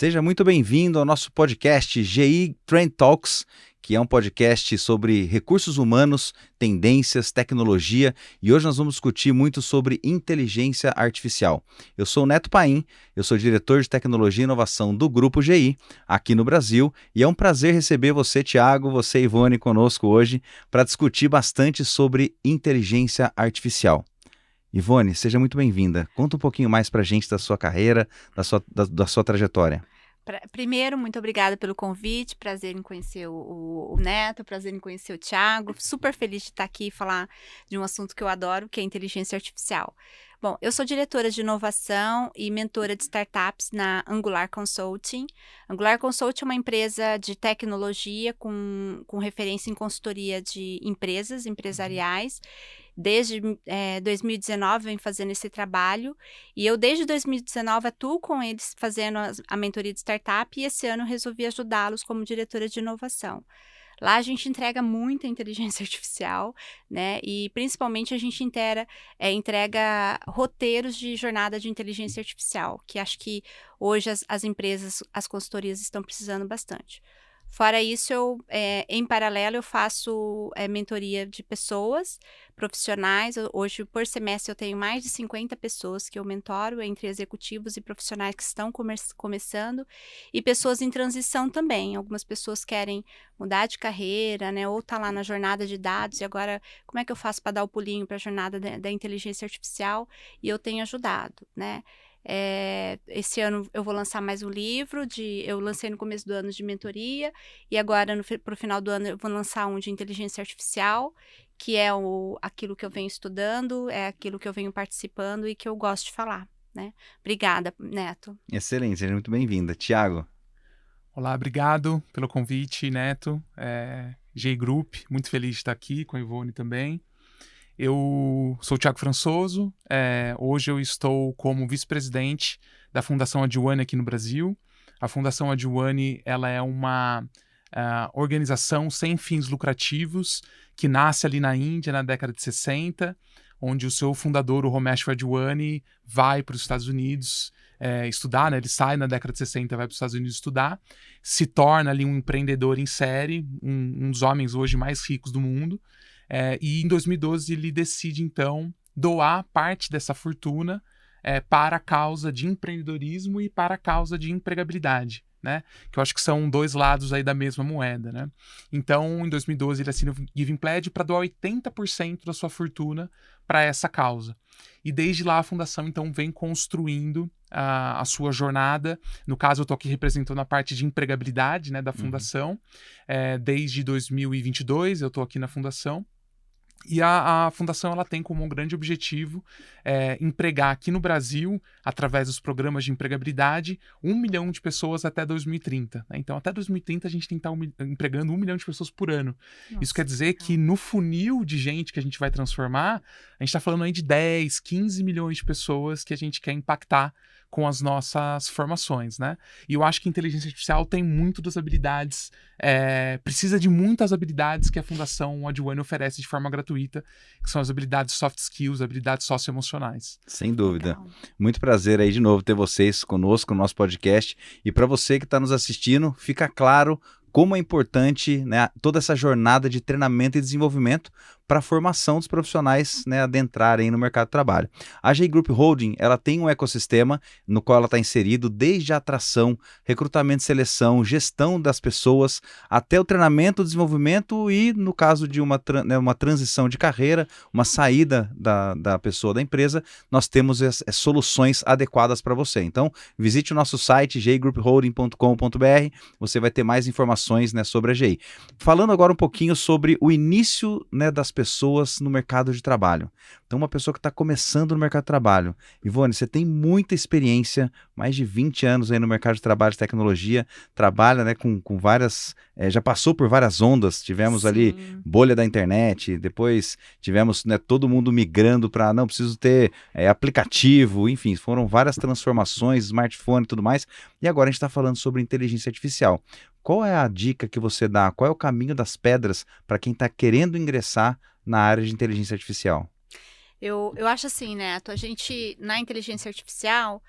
Seja muito bem-vindo ao nosso podcast GI Trend Talks, que é um podcast sobre recursos humanos, tendências, tecnologia, e hoje nós vamos discutir muito sobre inteligência artificial. Eu sou o Neto Paim, eu sou diretor de tecnologia e inovação do Grupo GI, aqui no Brasil, e é um prazer receber você, Thiago, você, Ivone, conosco hoje, para discutir bastante sobre inteligência artificial. Ivone, seja muito bem-vinda. Conta um pouquinho mais para a gente da sua carreira, da sua trajetória. Primeiro, muito obrigada pelo convite, prazer em conhecer o Neto, prazer em conhecer o Thiago, super feliz de estar aqui e falar de um assunto que eu adoro, que é inteligência artificial. Bom, eu sou diretora de inovação e mentora de startups na Angular Consulting. Angular Consulting é uma empresa de tecnologia com referência em consultoria de empresas, empresariais. Desde 2019 venho fazendo esse trabalho e eu desde 2019 atuo com eles fazendo a mentoria de startup e esse ano eu resolvi ajudá-los como diretora de inovação. Lá a gente entrega muita inteligência artificial, né? E principalmente a gente entrega roteiros de jornada de inteligência artificial, que acho que hoje as empresas, as consultorias estão precisando bastante. Fora isso, em paralelo, eu faço mentoria de pessoas, profissionais. Hoje, por semestre, eu tenho mais de 50 pessoas que eu mentoro, entre executivos e profissionais que estão começando, e pessoas em transição também. Algumas pessoas querem mudar de carreira, né? Ou tá lá na jornada de dados, e agora, como é que eu faço para dar o pulinho para a jornada da inteligência artificial? E eu tenho ajudado, né? Esse ano eu vou lançar mais um livro, eu lancei no começo do ano de mentoria, e agora pro final do ano eu vou lançar um de inteligência artificial, que é aquilo que eu venho estudando, é aquilo que eu venho participando e que eu gosto de falar, né? Obrigada, Neto. Excelente, seja muito bem-vinda. Thiago. Olá, obrigado pelo convite, Neto. GI Group, muito feliz de estar aqui com a Ivone também. Eu sou o Thiago Françoso, hoje eu estou como vice-presidente da Fundação Adwane aqui no Brasil. A Fundação Adwane, ela é uma organização sem fins lucrativos que nasce ali na Índia na década de 60, onde o seu fundador, o Ramesh Adwane, vai para os Estados Unidos estudar, né? Ele sai na década de 60, vai para os Estados Unidos estudar, se torna ali um empreendedor em série, um dos homens hoje mais ricos do mundo. E em 2012 ele decide, então, doar parte dessa fortuna para a causa de empreendedorismo e para a causa de empregabilidade, né? Que eu acho que são dois lados aí da mesma moeda, né? Então, em 2012, ele assina o Giving Pledge para doar 80% da sua fortuna para essa causa. E desde lá a fundação, então, vem construindo a sua jornada. No caso, eu estou aqui representando a parte de empregabilidade, né, da fundação. Desde 2022 eu estou aqui na fundação. E a fundação ela tem como um grande objetivo empregar aqui no Brasil, através dos programas de empregabilidade, 1 milhão de pessoas até 2030. Né? Então, até 2030, a gente tem que estar empregando 1 milhão de pessoas por ano. Nossa, isso quer dizer que no funil de gente que a gente vai transformar, a gente está falando aí de 10, 15 milhões de pessoas que a gente quer impactar com as nossas formações, né? E eu acho que a inteligência artificial tem muito das habilidades, precisa de muitas habilidades que a Fundação Adwane oferece de forma gratuita, que são as habilidades soft skills, habilidades socioemocionais. Sem dúvida. Legal. Muito prazer aí de novo ter vocês conosco no nosso podcast. E para você que está nos assistindo, fica claro como é importante, né, toda essa jornada de treinamento e desenvolvimento para a formação dos profissionais, né, adentrarem no mercado de trabalho. A GI Group Holding, ela tem um ecossistema no qual ela está inserido desde a atração, recrutamento e seleção, gestão das pessoas, até o treinamento, o desenvolvimento e, no caso de uma transição de carreira, uma saída da pessoa da empresa, nós temos soluções adequadas para você. Então, visite o nosso site, gigroupholding.com.br, você vai ter mais informações, né, sobre a GI. Falando agora um pouquinho sobre o início, né, das pessoas no mercado de trabalho. Então, uma pessoa que está começando no mercado de trabalho. Ivone, você tem muita experiência, mais de 20 anos aí no mercado de trabalho de tecnologia, trabalha, né, com várias, já passou por várias ondas, tivemos Sim. ali bolha da internet, depois tivemos, né, todo mundo migrando para, não, preciso ter aplicativo, enfim, foram várias transformações, smartphone e tudo mais, e agora a gente está falando sobre inteligência artificial. Qual é a dica que você dá? Qual é o caminho das pedras para quem está querendo ingressar na área de inteligência artificial? Eu acho assim, Neto, a gente, na inteligência artificial,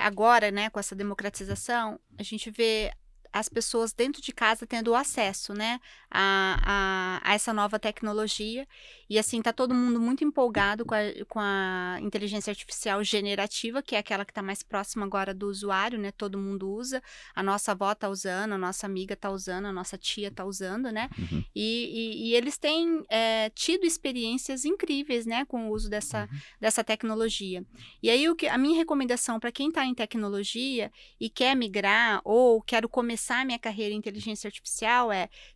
agora, né, com essa democratização, a gente vê as pessoas dentro de casa tendo acesso, né, a essa nova tecnologia. E assim, tá todo mundo muito empolgado com a inteligência artificial generativa, que é aquela que está mais próxima agora do usuário, né? Todo mundo usa, a nossa avó tá usando, a nossa amiga tá usando, a nossa tia tá usando, né? Uhum. E eles têm tido experiências incríveis, né, com o uso dessa tecnologia. E aí, a minha recomendação para quem está em tecnologia e quer migrar ou quero começar a minha carreira em inteligência artificial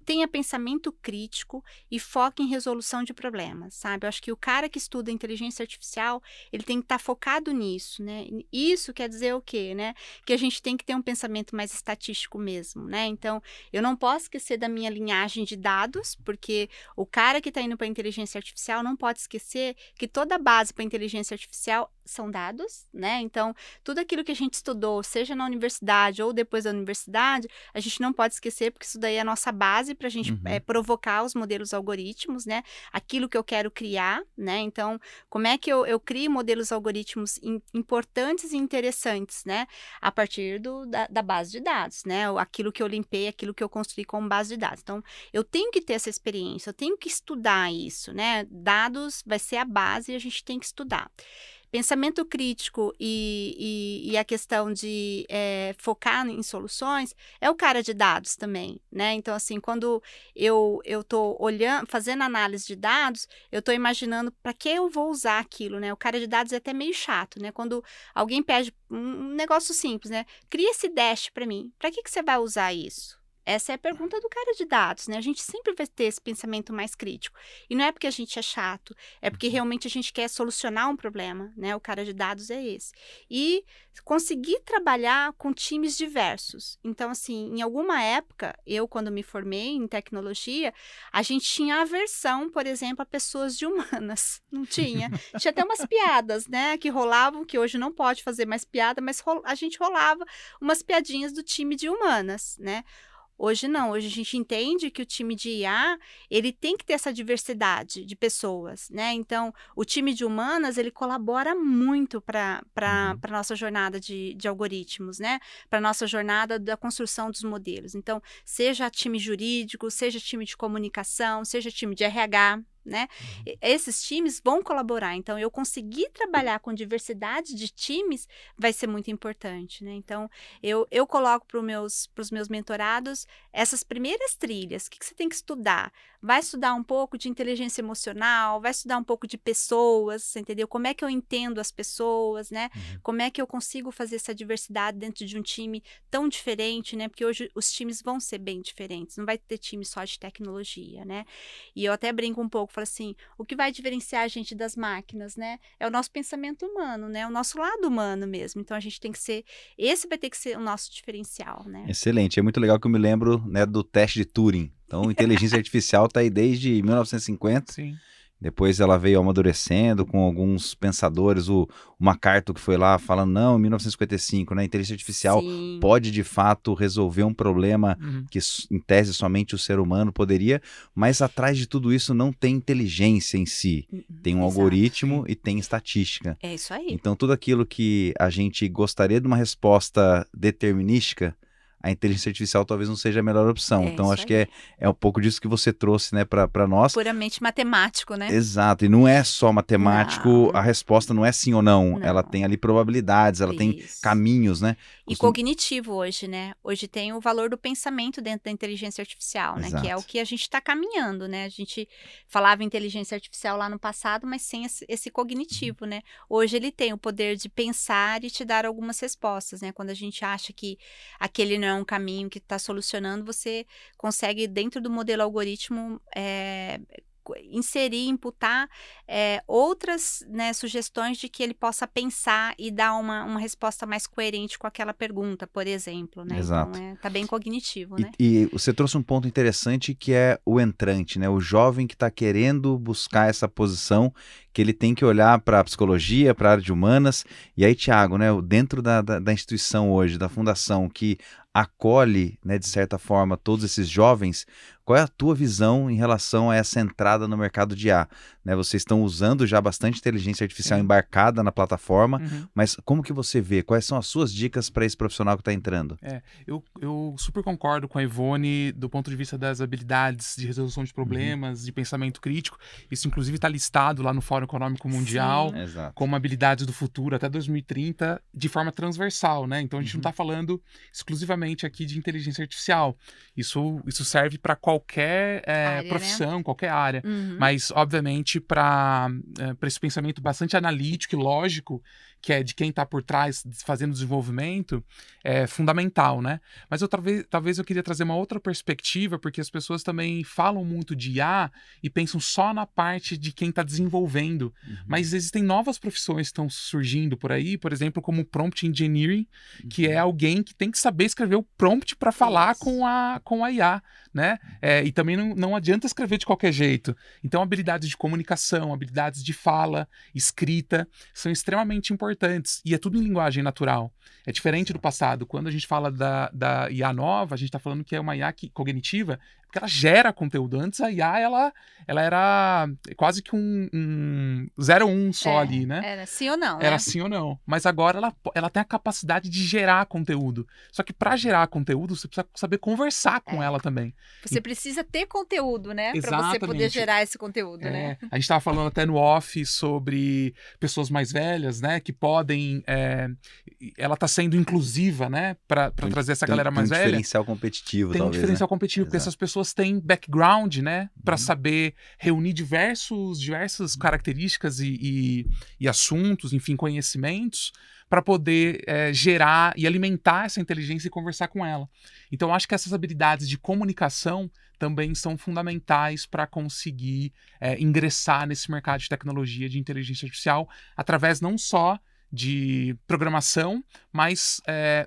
tenha pensamento crítico e foque em resolução de problemas, sabe? Eu acho que o cara que estuda inteligência artificial, ele tem que estar focado nisso, né? Isso quer dizer o quê, né? Que a gente tem que ter um pensamento mais estatístico mesmo, né? Então, eu não posso esquecer da minha linhagem de dados, porque o cara que está indo para a inteligência artificial não pode esquecer que toda a base para a inteligência artificial são dados, né? Então, tudo aquilo que a gente estudou, seja na universidade ou depois da universidade, a gente não pode esquecer, porque isso daí é a nossa base para a gente provocar os modelos algoritmos, né? Aquilo que eu quero criar, né? Então, como é que eu crio modelos algoritmos importantes e interessantes, né? A partir da base de dados, né? Aquilo que eu limpei, aquilo que eu construí como base de dados. Então, eu tenho que ter essa experiência, eu tenho que estudar isso, né? Dados vai ser a base e a gente tem que estudar. Pensamento crítico e a questão de focar em soluções é o cara de dados também, né? Então, assim, quando eu tô olhando, fazendo análise de dados, eu tô imaginando para que eu vou usar aquilo, né? O cara de dados é até meio chato, né? Quando alguém pede um negócio simples, né? Cria esse dash para mim. Para que você vai usar isso? Essa é a pergunta do cara de dados, né? A gente sempre vai ter esse pensamento mais crítico. E não é porque a gente é chato, é porque realmente a gente quer solucionar um problema, né? O cara de dados é esse. E conseguir trabalhar com times diversos. Então, assim, em alguma época, eu, quando me formei em tecnologia, a gente tinha aversão, por exemplo, a pessoas de humanas. Não tinha. Tinha até umas piadas, né? Que rolavam, que hoje não pode fazer mais piada, mas a gente rolava umas piadinhas do time de humanas, né? Hoje não, hoje a gente entende que o time de IA, ele tem que ter essa diversidade de pessoas, né? Então, o time de humanas, ele colabora muito para a nossa jornada de algoritmos, né? Para a nossa jornada da construção dos modelos. Então, seja time jurídico, seja time de comunicação, seja time de RH, né? Esses times vão colaborar. Então, eu conseguir trabalhar com diversidade de times vai ser muito importante, né? Então, eu coloco para os meus mentorados essas primeiras trilhas. O que você tem que estudar? Vai estudar um pouco de inteligência emocional, vai estudar um pouco de pessoas, entendeu? Como é que eu entendo as pessoas, né? Como é que eu consigo fazer essa diversidade dentro de um time tão diferente, né? Porque hoje os times vão ser bem diferentes. Não vai ter time só de tecnologia, né? E eu até brinco um pouco, falo assim, o que vai diferenciar a gente das máquinas, né? É o nosso pensamento humano, né? O nosso lado humano mesmo. Então, a gente tem que ser... Esse vai ter que ser o nosso diferencial, né? Excelente. É muito legal que eu me lembro, né, do teste de Turing. Então, inteligência artificial está aí desde 1950. Sim. Depois ela veio amadurecendo com alguns pensadores, o MacArthur que foi lá falando, não, em 1955, né, a inteligência artificial Sim. pode de fato resolver um problema que em tese somente o ser humano poderia, mas atrás de tudo isso não tem inteligência em si, tem um Exato. algoritmo e tem estatística. É isso aí. Então tudo aquilo que a gente gostaria de uma resposta determinística, a inteligência artificial talvez não seja a melhor opção. Então, isso acho que aí. é um pouco disso que você trouxe, né, para nós. Puramente matemático, né? Exato, e não é só matemático, Não. a resposta não é sim ou não, Não. ela tem ali probabilidades, ela tem Isso. caminhos, né? E cognitivo hoje, né? Hoje tem o valor do pensamento dentro da inteligência artificial, né? Exato. Que é o que a gente está caminhando, né? A gente falava em inteligência artificial lá no passado, mas sem esse cognitivo, né? Hoje ele tem o poder de pensar e te dar algumas respostas, né? Quando a gente acha que aquele não é um caminho que está solucionando, você consegue, dentro do modelo algoritmo, inserir, imputar outras, né, sugestões de que ele possa pensar e dar uma resposta mais coerente com aquela pergunta, por exemplo, né? Exato. Então, tá bem cognitivo, né? E você trouxe um ponto interessante que é o entrante, né? O jovem que está querendo buscar essa posição, que ele tem que olhar para a psicologia, para a área de humanas. E aí, Thiago, né, dentro da instituição hoje, da fundação, que acolhe, né, de certa forma, todos esses jovens, qual é a tua visão em relação a essa entrada no mercado de IA? Né, vocês estão usando já bastante inteligência artificial embarcada na plataforma, mas como que você vê? Quais são as suas dicas para esse profissional que está entrando? Eu super concordo com a Ivone do ponto de vista das habilidades de resolução de problemas, de pensamento crítico. Isso, inclusive, está listado lá no Fórum Econômico Mundial como habilidades do futuro até 2030, de forma transversal, né? Então, a gente não está falando exclusivamente aqui de inteligência artificial. Isso serve para qualquer profissão, né? Qualquer área. Mas, obviamente, para esse pensamento bastante analítico e lógico, que é de quem está por trás fazendo desenvolvimento, é fundamental, né? Mas talvez eu queria trazer uma outra perspectiva, porque as pessoas também falam muito de IA e pensam só na parte de quem está desenvolvendo. Mas existem novas profissões que estão surgindo por aí, por exemplo, como Prompt Engineering, que é alguém que tem que saber escrever o prompt para falar com a IA, né? E também não adianta escrever de qualquer jeito. Então, habilidades de comunicação, habilidades de fala, escrita, são extremamente importantes. E é tudo em linguagem natural. É diferente do passado. Quando a gente fala da IA nova, a gente está falando que é uma IA cognitiva, porque ela gera conteúdo. Antes a IA, ela era quase que um 0 ou 1 só ali, né? Era sim ou não, Era né? sim ou não. Mas agora ela tem a capacidade de gerar conteúdo. Só que para gerar conteúdo, você precisa saber conversar com ela também. Você precisa ter conteúdo, né? Para Exatamente. você poder gerar esse conteúdo, né? A gente estava falando até no off sobre pessoas mais velhas, né? Que podem... ela está sendo inclusiva, né? Para trazer essa galera mais velha. Tem um diferencial competitivo, Tem um diferencial competitivo, porque essas pessoas têm background, né? Para saber reunir diversas características e assuntos, enfim, conhecimentos, para poder gerar e alimentar essa inteligência e conversar com ela. Então, acho que essas habilidades de comunicação também são fundamentais para conseguir ingressar nesse mercado de tecnologia de inteligência artificial, através não só de programação, mas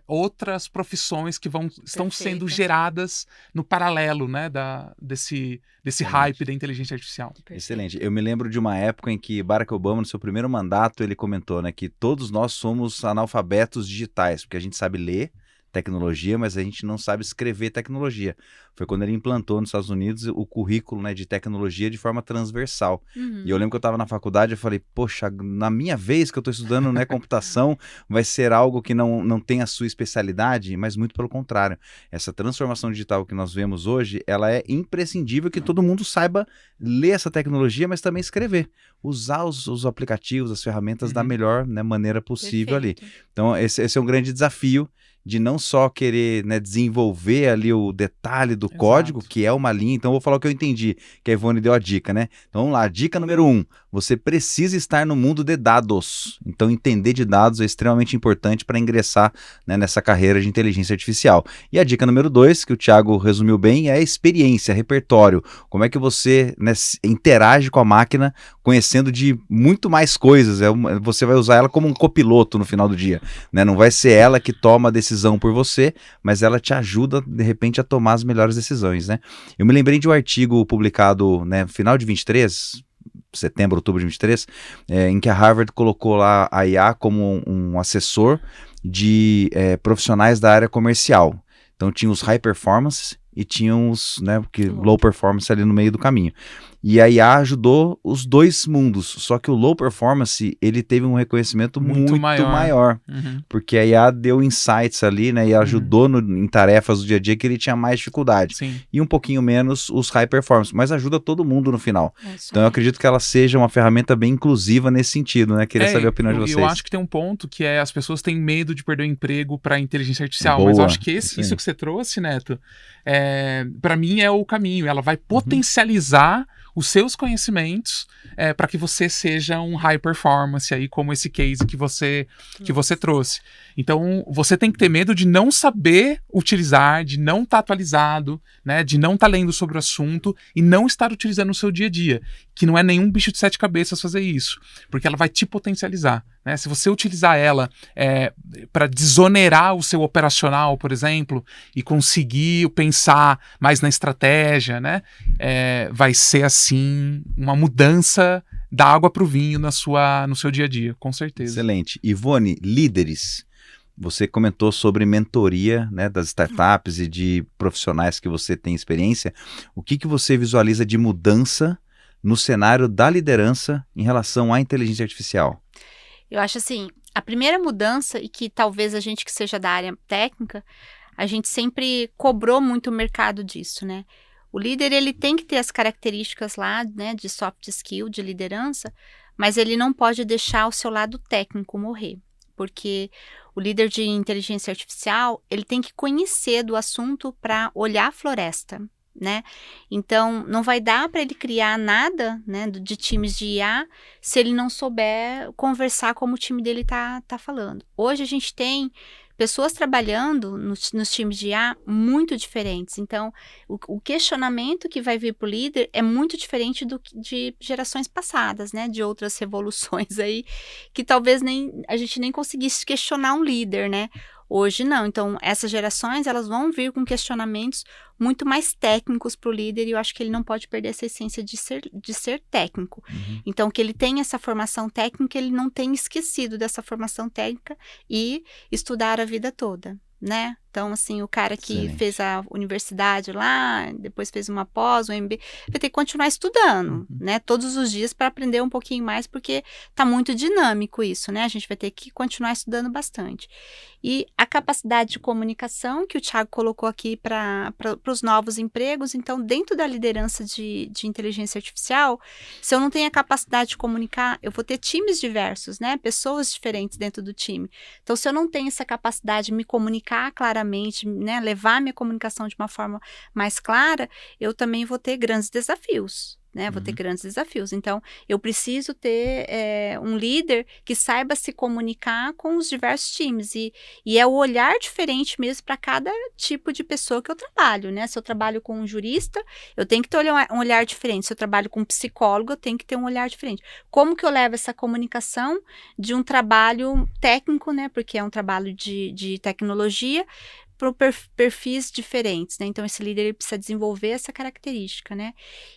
outras profissões que estão sendo geradas no paralelo, né, desse hype da inteligência artificial. Excelente. Eu me lembro de uma época em que Barack Obama, no seu primeiro mandato, ele comentou, né, que todos nós somos analfabetos digitais, porque a gente sabe ler tecnologia, mas a gente não sabe escrever tecnologia. Foi quando ele implantou nos Estados Unidos o currículo, né, de tecnologia de forma transversal. E eu lembro que eu estava na faculdade, eu falei, poxa, na minha vez que eu estou estudando, né, computação, vai ser algo que não tem a sua especialidade, mas muito pelo contrário. Essa transformação digital que nós vemos hoje, ela é imprescindível que todo mundo saiba ler essa tecnologia, mas também escrever. Usar os aplicativos, as ferramentas da melhor, né, maneira possível ali. Então, esse é um grande desafio de não só querer, né, desenvolver ali o detalhe do código, que é uma linha. Então, eu vou falar o que eu entendi, que a Ivone deu a dica, né? Então, vamos lá. Dica número 1. Você precisa estar no mundo de dados. Então, entender de dados é extremamente importante para ingressar, né, nessa carreira de inteligência artificial. E a dica número 2, que o Thiago resumiu bem, é a experiência, repertório. Como é que você, né, interage com a máquina, conhecendo de muito mais coisas. Você vai usar ela como um copiloto no final do dia, né? Não vai ser ela que toma a decisão por você, mas ela te ajuda, de repente, a tomar as melhores decisões, né? Eu me lembrei de um artigo publicado, né, no final de 23, setembro, outubro de 23, em que a Harvard colocou lá a IA como um assessor de profissionais da área comercial. Então tinha os high performance e tinha os, né, low performance ali no meio do caminho. E a IA ajudou os dois mundos, só que o low performance, ele teve um reconhecimento muito maior, porque a IA deu insights ali, né, e ajudou em tarefas do dia a dia que ele tinha mais dificuldade. Sim. E um pouquinho menos os high performance, mas ajuda todo mundo no final. Então eu acredito que ela seja uma ferramenta bem inclusiva nesse sentido, né? Queria saber a opinião de vocês. Eu acho que tem um ponto que as pessoas têm medo de perder o emprego para inteligência artificial, Boa. mas eu acho que isso que você trouxe, Neto, para mim é o caminho. Ela vai potencializar os seus conhecimentos para que você seja um high performance, aí, como esse case que você trouxe. Então, você tem que ter medo de não saber utilizar, de não estar atualizado, né, de não estar lendo sobre o assunto e não estar utilizando no seu dia a dia, que não é nenhum bicho de 7 cabeças fazer isso, porque ela vai te potencializar. Né? Se você utilizar ela para desonerar o seu operacional, por exemplo, e conseguir pensar mais na estratégia, né? Vai ser assim uma mudança da água para o vinho no seu dia a dia, com certeza. Excelente. Ivone, líderes. Você comentou sobre mentoria, né, das startups e de profissionais que você tem experiência. O que que você visualiza de mudança no cenário da liderança em relação à inteligência artificial? Eu acho assim, a primeira mudança, e que talvez a gente que seja da área técnica, a gente sempre cobrou muito o mercado disso, né? O líder, ele tem que ter as características lá, né, de soft skill, de liderança, mas ele não pode deixar o seu lado técnico morrer, porque o líder de inteligência artificial, ele tem que conhecer do assunto para olhar a floresta, né? Então, não vai dar para ele criar nada, né, de times de IA se ele não souber conversar como o time dele tá falando. Hoje a gente tem pessoas trabalhando nos times de IA muito diferentes. Então, o questionamento que vai vir para o líder é muito diferente de gerações passadas, né? De outras revoluções aí, que talvez a gente nem conseguisse questionar um líder, né? Hoje não. Então, essas gerações, elas vão vir com questionamentos muito mais técnicos para o líder, e eu acho que ele não pode perder essa essência de ser técnico. Então, que ele tenha essa formação técnica, ele não tenha esquecido dessa formação técnica e estudar a vida toda, né? Então, assim, o cara que Excelente. fez a universidade lá, depois fez uma pós, um MBA, vai ter que continuar estudando, né? Todos os dias para aprender um pouquinho mais, porque tá muito dinâmico isso, né? A gente vai ter que continuar estudando bastante. E a capacidade de comunicação que o Thiago colocou aqui para os novos empregos. Então, dentro da liderança de inteligência artificial, se eu não tenho a capacidade de comunicar, eu vou ter times diversos, né? Pessoas diferentes dentro do time. Então, se eu não tenho essa capacidade de me comunicar claramente, né, levar a minha comunicação de uma forma mais clara, eu também vou ter grandes desafios, né? Vou ter grandes desafios. Então, eu preciso ter um líder que saiba se comunicar com os diversos times. E é o olhar diferente mesmo para cada tipo de pessoa que eu trabalho, né? Se eu trabalho com um jurista, eu tenho que ter um olhar diferente. Se eu trabalho com um psicólogo, eu tenho que ter um olhar diferente. Como que eu levo essa comunicação de um trabalho técnico, né? Porque é um trabalho de tecnologia, para perfis diferentes, né? Então, esse líder ele precisa desenvolver essa característica, né?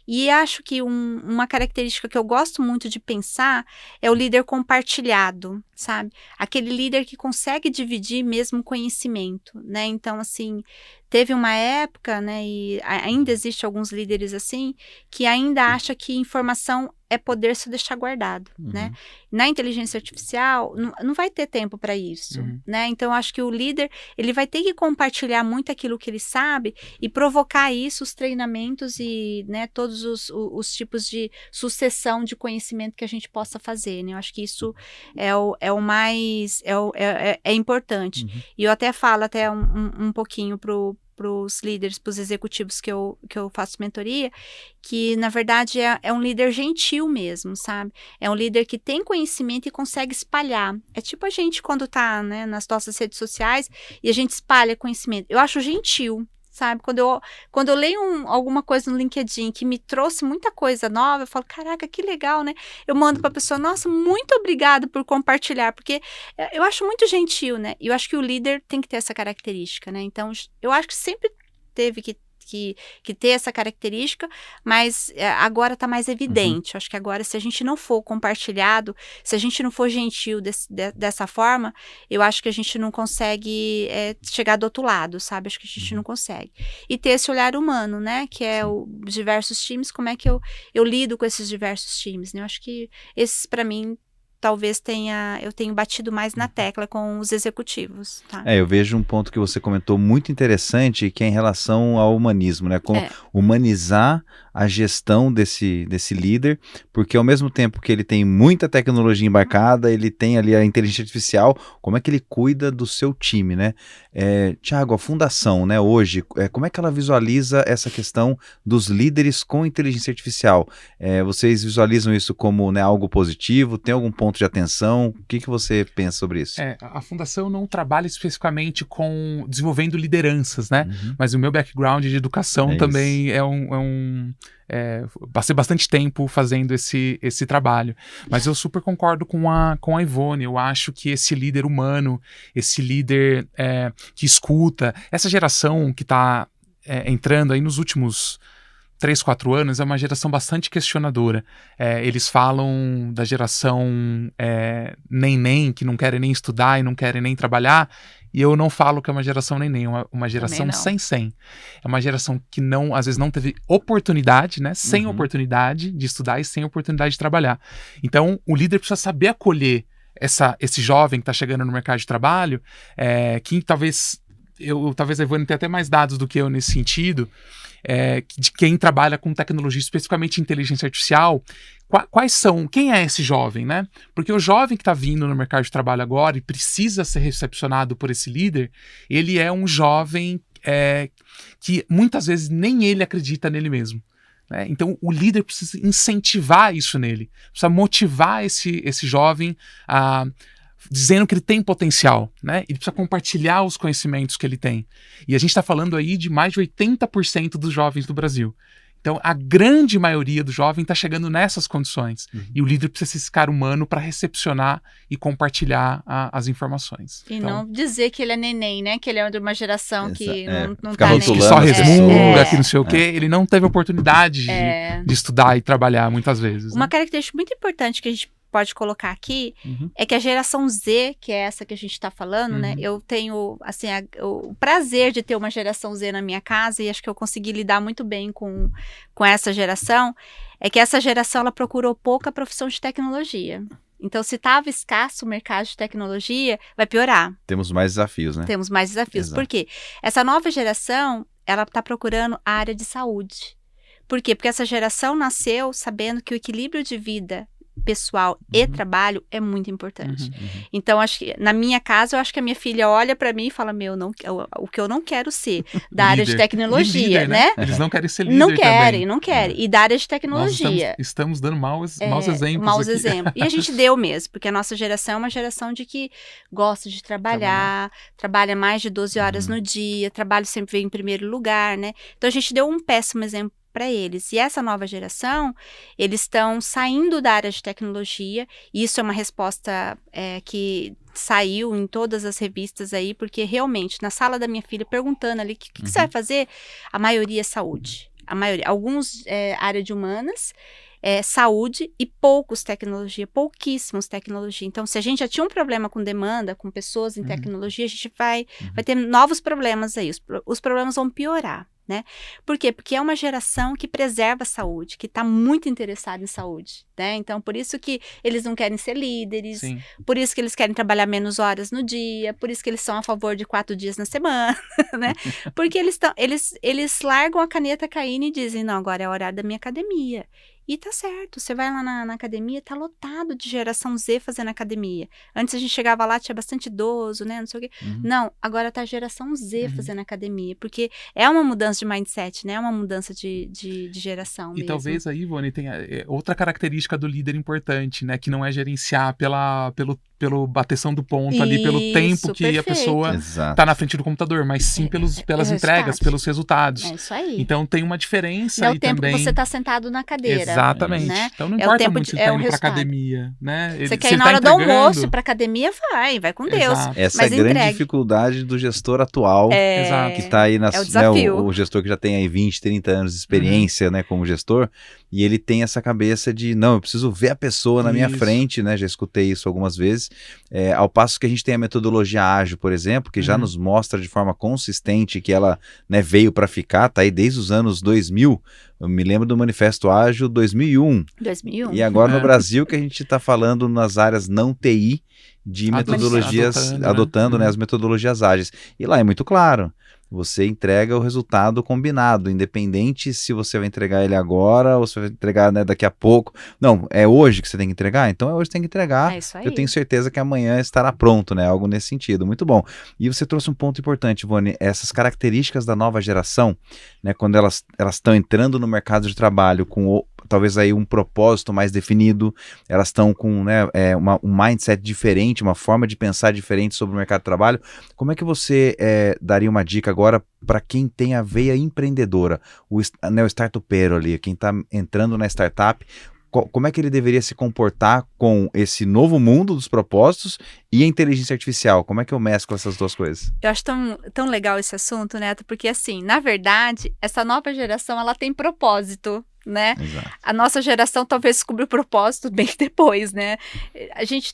E acho que uma característica que eu gosto muito de pensar é o líder compartilhado, sabe? Aquele líder que consegue dividir mesmo conhecimento, né? Então, assim, teve uma época, né? E ainda existe alguns líderes assim, que ainda acha que informação é poder se deixar guardado, né? Na inteligência artificial, não vai ter tempo para isso, né? Então, acho que o líder, ele vai ter que compartilhar muito aquilo que ele sabe e provocar isso, os treinamentos e, né, todos os tipos de sucessão de conhecimento que a gente possa fazer, né? Eu acho que isso é o mais, é importante. E eu até falo até um pouquinho para os líderes, para os executivos que eu faço mentoria, que na verdade é um líder gentil mesmo, sabe? É um líder que tem conhecimento e consegue espalhar. É tipo a gente quando tá, né, nas nossas redes sociais e a gente espalha conhecimento. Eu acho gentil, sabe? Quando eu leio alguma coisa no LinkedIn que me trouxe muita coisa nova, eu falo, caraca, que legal, né? Eu mando pra pessoa, nossa, muito obrigada por compartilhar, porque eu acho muito gentil, né? E eu acho que o líder tem que ter essa característica, né? Então, eu acho que sempre teve que ter essa característica, mas agora está mais evidente. Acho que agora, se a gente não for compartilhado, se a gente não for gentil dessa forma, eu acho que a gente não consegue chegar do outro lado, sabe? Acho que a gente não consegue. E ter esse olhar humano, né? Que é os diversos times, como é que eu lido com esses diversos times, né? Eu acho que esses, para mim, talvez eu tenha batido mais na tecla com os executivos, tá? Eu vejo um ponto que você comentou muito interessante, que é em relação ao humanismo, né? Como humanizar a gestão desse líder, porque ao mesmo tempo que ele tem muita tecnologia embarcada, ele tem ali a inteligência artificial, como é que ele cuida do seu time, né? Thiago, a fundação, né, hoje, como é que ela visualiza essa questão dos líderes com inteligência artificial? Vocês visualizam isso como, né, algo positivo? Tem algum ponto de atenção? O que você pensa sobre isso? A fundação não trabalha especificamente com desenvolvendo lideranças, né? Mas o meu background de educação também passei bastante tempo fazendo esse trabalho. Mas eu super concordo com a Ivone. Eu acho que esse líder humano, esse líder que escuta, essa geração que está entrando aí nos últimos 3, 4 anos é uma geração bastante questionadora. Eles falam da geração neném, que não querem nem estudar e não querem nem trabalhar, e eu não falo que é uma geração neném, é uma geração sem. É uma geração que não, às vezes não teve oportunidade, né? Sem oportunidade de estudar e sem oportunidade de trabalhar. Então, o líder precisa saber acolher esse jovem que está chegando no mercado de trabalho, que talvez a Ivone tenha até mais dados do que eu nesse sentido, de quem trabalha com tecnologia, especificamente inteligência artificial. Quem é esse jovem, né? Porque o jovem que está vindo no mercado de trabalho agora e precisa ser recepcionado por esse líder, ele é um jovem que muitas vezes nem ele acredita nele mesmo. Então, o líder precisa incentivar isso nele, precisa motivar esse jovem dizendo que ele tem potencial, né? Ele precisa compartilhar os conhecimentos que ele tem. E a gente está falando aí de mais de 80% dos jovens do Brasil. Então, a grande maioria do jovem está chegando nessas condições. E o líder precisa ser esse cara humano para recepcionar e compartilhar as informações. E então, não dizer que ele é neném, né? Que ele é de uma geração que não fica tá nem... Que só resmunga, que não sei o quê. Ele não teve oportunidade de estudar e trabalhar muitas vezes. Uma característica muito importante que a gente pode colocar aqui é que a geração Z, que é essa que a gente está falando, né? Eu tenho, assim, o prazer de ter uma geração Z na minha casa e acho que eu consegui lidar muito bem com essa geração. É que essa geração, ela procurou pouca profissão de tecnologia. Então, se estava escasso o mercado de tecnologia, vai piorar. Temos mais desafios, né? Temos mais desafios. Exato. Por quê? Essa nova geração, ela está procurando a área de saúde. Por quê? Porque essa geração nasceu sabendo que o equilíbrio de vida pessoal e trabalho é muito importante. Então, acho que na minha casa, eu acho que a minha filha olha para mim e fala, o que eu não quero ser da área de tecnologia, líder, né? Eles não querem ser líder Não querem. E da área de tecnologia. Nós estamos dando maus exemplos maus aqui. exemplos. E a gente deu mesmo, porque a nossa geração é uma geração de que gosta de trabalhar, trabalha mais de 12 horas no dia, trabalho sempre vem em primeiro lugar, né? Então, a gente deu um péssimo exemplo para eles. E essa nova geração, eles estão saindo da área de tecnologia, e isso é uma resposta que saiu em todas as revistas aí, porque realmente, na sala da minha filha, perguntando ali, o que você vai fazer? A maioria é saúde. A maioria. Alguns área de humanas, saúde e poucos tecnologia, pouquíssimos tecnologia. Então, se a gente já tinha um problema com demanda, com pessoas em tecnologia, a gente vai ter novos problemas aí. Os problemas vão piorar. Né? Por quê? Porque é uma geração que preserva a saúde, que está muito interessada em saúde, né? Então, por isso que eles não querem ser líderes, por isso que eles querem trabalhar menos horas no dia, por isso que eles são a favor de 4 dias na semana, né? Porque eles largam a caneta caindo e dizem, não, agora é o horário da minha academia. E tá certo, você vai lá na academia, tá lotado de geração Z fazendo academia. Antes a gente chegava lá, tinha bastante idoso, né, não sei o quê. Não, agora tá a geração Z fazendo academia, porque é uma mudança de mindset, né, é uma mudança de geração mesmo. E talvez aí, Ivone, tenha outra característica do líder importante, né, que não é gerenciar pelo bateção do ponto ali, pelo tempo que a pessoa tá na frente do computador, mas sim pelas entregas, pelos resultados. É isso aí. Então tem uma diferença é aí o tempo também. Que você tá sentado na cadeira. Exatamente. Né? Então não importa muito se ele tá indo pra academia, né? Você quer ir na hora do almoço pra academia, vai com Deus. Exato. Essa é a grande dificuldade do gestor atual, que tá aí o desafio. O gestor que já tem aí 20, 30 anos de experiência, né, como gestor, e ele tem essa cabeça de, não, eu preciso ver a pessoa na minha frente, né, já escutei isso algumas vezes, ao passo que a gente tem a metodologia ágil, por exemplo, que já nos mostra de forma consistente que ela, né, veio para ficar, tá aí desde os anos 2000, eu me lembro do Manifesto Ágil 2001. E agora no Brasil que a gente está falando nas áreas não TI de metodologias, adotando né, as metodologias ágeis. E lá é muito claro, você entrega o resultado combinado, independente se você vai entregar ele agora ou se vai entregar, né, daqui a pouco. Não, é hoje que você tem que entregar? Então é hoje que você tem que entregar. É isso aí. Eu tenho certeza que amanhã estará pronto, né? Algo nesse sentido. Muito bom. E você trouxe um ponto importante, Ivone, essas características da nova geração, né, quando elas estão entrando no mercado de trabalho com talvez aí um propósito mais definido, elas estão com, né, um mindset diferente, uma forma de pensar diferente sobre o mercado de trabalho. Como é que você daria uma dica agora para quem tem a veia empreendedora, né, o startupeiro ali, quem está entrando na startup, como é que ele deveria se comportar com esse novo mundo dos propósitos e a inteligência artificial? Como é que eu mesclo essas duas coisas? Eu acho tão legal esse assunto, Neto, porque assim, na verdade, essa nova geração, ela tem propósito, né? Exato. A nossa geração talvez descobriu o propósito bem depois, né?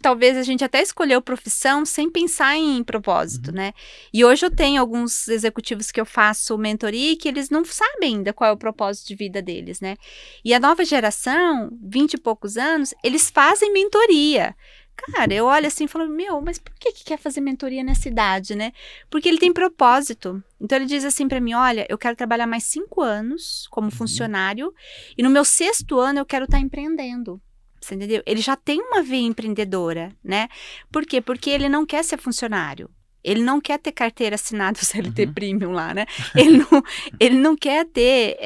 Talvez a gente até escolheu profissão sem pensar em propósito, né? E hoje eu tenho alguns executivos que eu faço mentoria que eles não sabem ainda qual é o propósito de vida deles, né? E a nova geração, 20 e poucos anos, eles fazem mentoria. Cara, eu olho assim e falo, mas por que quer fazer mentoria nessa idade, né? Porque ele tem propósito. Então ele diz assim pra mim, olha, eu quero trabalhar mais 5 anos como funcionário e no meu 6º ano eu quero estar empreendendo. Você entendeu? Ele já tem uma veia empreendedora, né? Por quê? Porque ele não quer ser funcionário. Ele não quer ter carteira assinada o CLT Premium lá, né? Ele não quer ter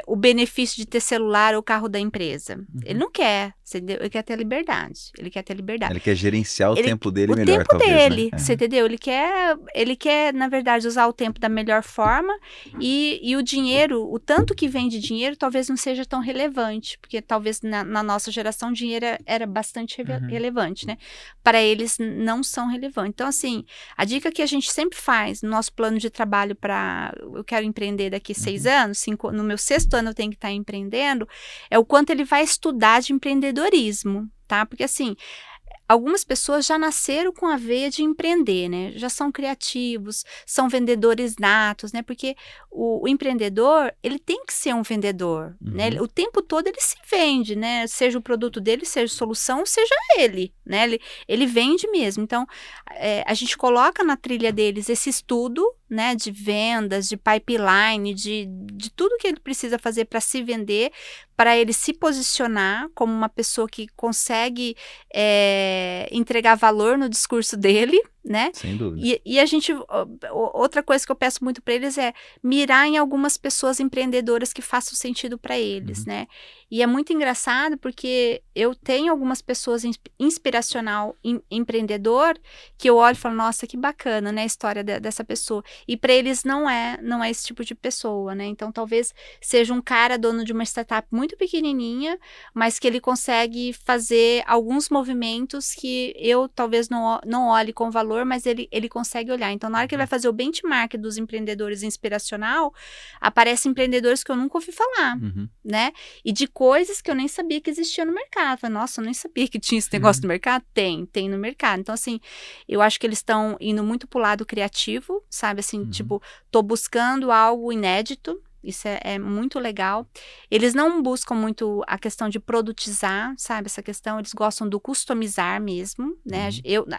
o benefício de ter celular ou carro da empresa. Ele não quer, entendeu? Ele quer ter liberdade. Ele quer ter liberdade. Ele quer gerenciar o tempo dele o melhor, tempo talvez, dele, né? você entendeu? Ele quer, na verdade, usar o tempo da melhor forma e o dinheiro, o tanto que vem de dinheiro, talvez não seja tão relevante, porque talvez na nossa geração o dinheiro era bastante relevante, né? Para eles não são relevantes. Então, assim, a dica que a gente sempre faz no nosso plano de trabalho eu quero empreender daqui 6 anos, no meu 6º ano eu tenho que estar empreendendo, é o quanto ele vai estudar de empreendedorismo, tá? Porque assim, algumas pessoas já nasceram com a veia de empreender, né? Já são criativos, são vendedores natos, né? Porque o empreendedor, ele tem que ser um vendedor, né? O tempo todo ele se vende, né? Seja o produto dele, seja a solução, seja ele, né? Ele vende mesmo. Então, a gente coloca na trilha deles esse estudo, né? De vendas, de pipeline, de tudo que ele precisa fazer para se vender, para ele se posicionar como uma pessoa que consegue entregar valor no discurso dele, né? Sem dúvida. E a gente, outra coisa que eu peço muito para eles é mirar em algumas pessoas empreendedoras que façam sentido para eles, né? E é muito engraçado porque eu tenho algumas pessoas inspiracional empreendedor que eu olho e falo, nossa, que bacana, né, a história dessa pessoa. E para eles não é esse tipo de pessoa, né? Então talvez seja um cara dono de uma startup muito pequenininha, mas que ele consegue fazer alguns movimentos que eu talvez não olhe com valor, mas ele consegue olhar. Então, na hora que ele vai fazer o benchmark dos empreendedores inspiracional, aparecem empreendedores que eu nunca ouvi falar, né? E de coisas que eu nem sabia que existia no mercado. Falei, nossa, eu nem sabia que tinha esse negócio no mercado. Tem no mercado. Então, assim, eu acho que eles estão indo muito pro lado criativo, sabe? Assim, tipo, tô buscando algo inédito. Isso é muito legal. Eles não buscam muito a questão de produtizar, sabe? Essa questão, eles gostam do customizar mesmo, né?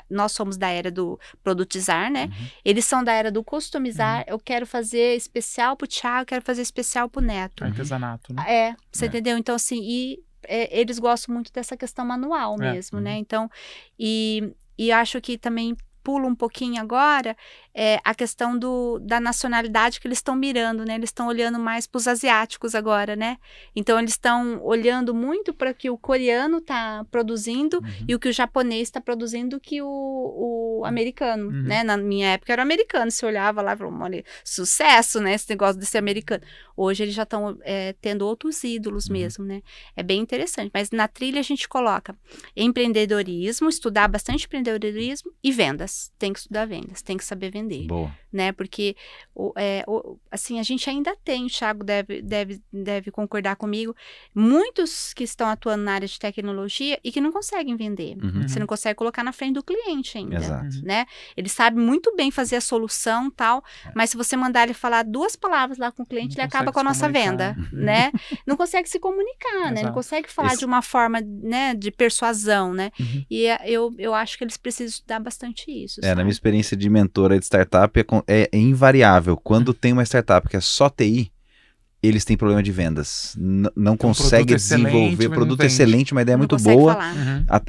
Nós somos da era do produtizar, né? Eles são da era do customizar. Eu quero fazer especial pro Thiago, quero fazer especial pro Neto. Artesanato, né? Você entendeu? Então, assim, eles gostam muito dessa questão manual mesmo, né? Então, e acho que também pulo um pouquinho agora, a questão da nacionalidade que eles estão mirando, né? Eles estão olhando mais para os asiáticos agora, né? Então, eles estão olhando muito para o que o coreano está produzindo e o que o japonês está produzindo que o americano, né? Na minha época era o americano, você olhava lá e falou, olha, sucesso, né? Esse negócio de ser americano. Hoje eles já estão tendo outros ídolos mesmo, né? É bem interessante, mas na trilha a gente coloca empreendedorismo, estudar bastante empreendedorismo e vendas. Tem que estudar vendas, tem que saber vender. Boa. Né? Porque assim, a gente ainda tem, o Thiago deve concordar comigo, muitos que estão atuando na área de tecnologia e que não conseguem vender. Você não consegue colocar na frente do cliente ainda. Exato. Né? Ele sabe muito bem fazer a solução e tal, mas se você mandar ele falar 2 palavras lá com o cliente, ele acaba com a nossa venda. Né? Não consegue se comunicar, né? Não consegue falar de uma forma, né, de persuasão, né? E eu acho que eles precisam estudar bastante isso. Na minha experiência de mentora de startup, é invariável. Quando tem uma startup que é só TI, eles têm problema de vendas. Não consegue desenvolver produto excelente, uma ideia muito boa.